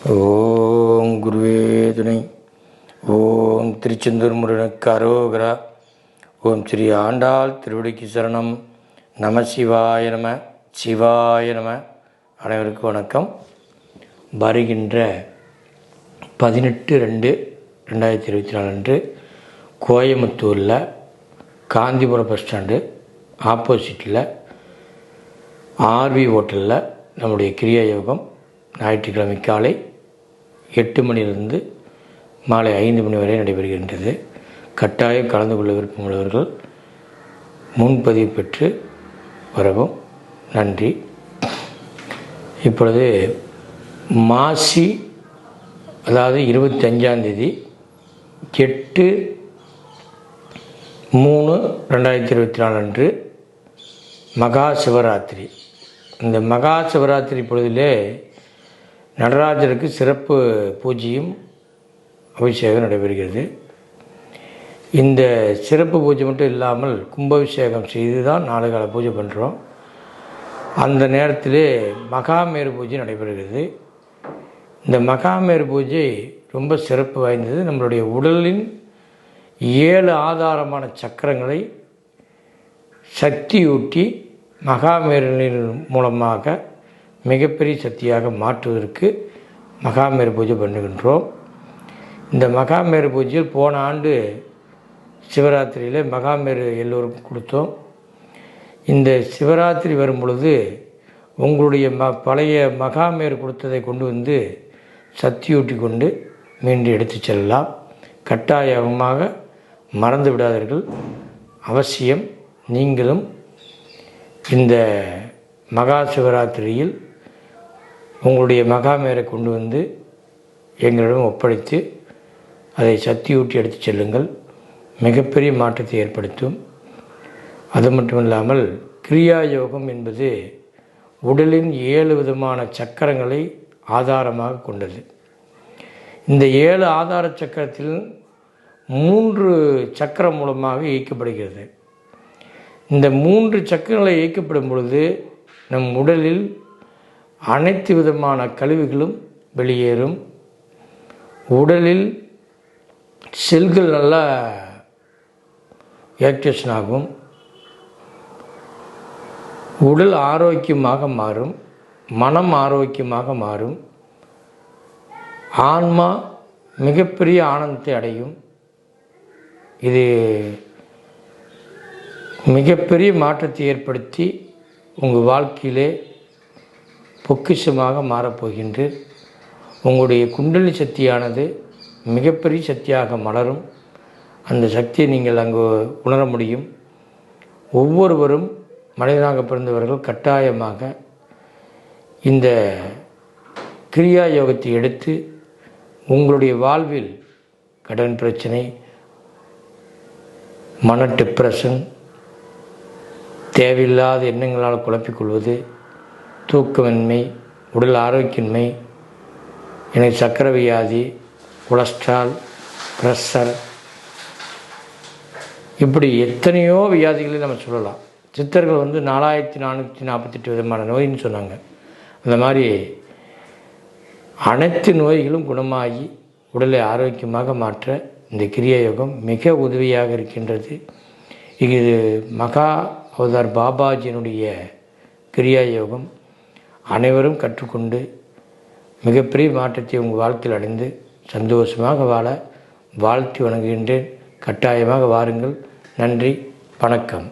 ஓம் குருவே துணை. ஓம் திருச்செந்தூர் முருகனுக்கு அரோகரா. ஓம் ஸ்ரீ ஆண்டாள் திருவடிக்கு சரணம். நம சிவாய நம. சிவாய நம. அனைவருக்கும் வணக்கம். வருகின்ற 18/2/2024 அன்று கோயம்புத்தூரில் காந்திபுரம் பஸ் ஸ்டாண்டு ஆப்போசிட்டில் ஆர்வி ஹோட்டலில் நம்முடைய கிரியா யோகம் ஞாயிற்றுக்கிழமை காலை 8 மணியிலிருந்து மாலை 5 மணி வரை நடைபெறுகின்றது. கட்டாயம் கலந்து கொள்ள விருப்பமுள்ளவர்கள் முன்பதிவு பெற்று வரவும். நன்றி. இப்பொழுது மாசி, அதாவது 25ஆம் தேதி 8/3/2024 அன்று மகா சிவராத்திரி. இந்த மகா சிவராத்திரி பொழுதிலே நடராஜருக்கு சிறப்பு பூஜையும் அபிஷேகம் நடைபெறுகிறது. இந்த சிறப்பு பூஜை மட்டும் இல்லாமல் கும்பாபிஷேகம் செய்து தான் 4 கால பூஜை பண்ணுறோம். அந்த நேரத்திலே மகாமேரு பூஜை நடைபெறுகிறது. இந்த மகாமேரு பூஜை ரொம்ப சிறப்பு வாய்ந்தது. நம்மளுடைய உடலின் 7 ஆதாரமான சக்கரங்களை சக்தியூட்டி மகாமேருவின் மூலமாக மிகப்பெரிய சக்தியாக மாற்றுவதற்கு மகாமேரு பூஜை பண்ணுகின்றோம். இந்த மகாமேரு பூஜையில் போன ஆண்டு சிவராத்திரியில் மகாமேரு எல்லோருக்கும் கொடுத்தோம். இந்த சிவராத்திரி வரும் பொழுது உங்களுடைய பழைய மகாமேரு கொடுத்ததை கொண்டு வந்து சக்தியூட்டி கொண்டு மீண்டும் எடுத்து செல்லலாம். கட்டாயமாக மறந்து விடாதீர்கள். அவசியம் நீங்களும் இந்த மகா சிவராத்திரியில் உங்களுடைய மகாமேரை கொண்டு வந்து எங்களிடம் ஒப்படைத்து அதை சக்தியூட்டி எடுத்து செல்லுங்கள். மிகப்பெரிய மாற்றத்தை ஏற்படுத்தும். அது மட்டும் இல்லாமல் கிரியா யோகம் என்பது உடலின் 7 விதமான சக்கரங்களை ஆதாரமாக கொண்டது. இந்த 7 ஆதார சக்கரத்தில் 3 சக்கரம் மூலமாக இயக்கப்படுகிறது. இந்த 3 சக்கரங்களை இயக்கப்படும் பொழுது நம் உடலில் அனைத்து விதமான கழிவுகளும் வெளியேறும். உடலில் செல்கள் நல்லா ஆக்டிவேஷன் ஆகும். உடல் ஆரோக்கியமாக மாறும். மனம் ஆரோக்கியமாக மாறும். ஆன்மா மிகப்பெரிய ஆனந்தத்தை அடையும். இது மிகப்பெரிய மாற்றத்தை ஏற்படுத்தி உங்கள் வாழ்க்கையிலே பொக்கிஷமாக மாறப்போகின்ற உங்களுடைய குண்டலி சக்தியானது மிகப்பெரிய சக்தியாக மலரும். அந்த சக்தியை நீங்கள் அங்கு உணர முடியும். ஒவ்வொருவரும் மனிதனாக பிறந்தவர்கள் கட்டாயமாக இந்த கிரியா யோகத்தை எடுத்து உங்களுடைய வாழ்வில் கடன் பிரச்சனை, மன டிப்ரெஷன், தேவையில்லாத எண்ணங்களால் குழப்பிக்கொள்வது, தூக்கமின்மை, உடல் ஆரோக்கியமின்மை, எனக்கு சர்க்கரை வியாதி, கொலஸ்ட்ரால், ப்ரெஷர், இப்படி எத்தனையோ வியாதிகளை நம்ம சொல்லலாம். சித்தர்கள் 4448 விதமான நோயின்னு சொன்னாங்க. அந்த மாதிரி அனைத்து நோய்களும் குணமாகி உடலை ஆரோக்கியமாக மாற்ற இந்த கிரியா யோகம் மிக உதவியாக இருக்கின்றது. இது மகா அவதார் பாபாஜியினுடைய கிரியா யோகம். அனைவரும் கற்றுக்கொண்டு மிகப்பெரிய மாற்றத்தை உங்கள் வாழ்க்கையில் அடைந்து சந்தோஷமாக வாழ வாழ்த்தி வணங்குகின்றேன். கட்டாயமாக வாருங்கள். நன்றி. வணக்கம்.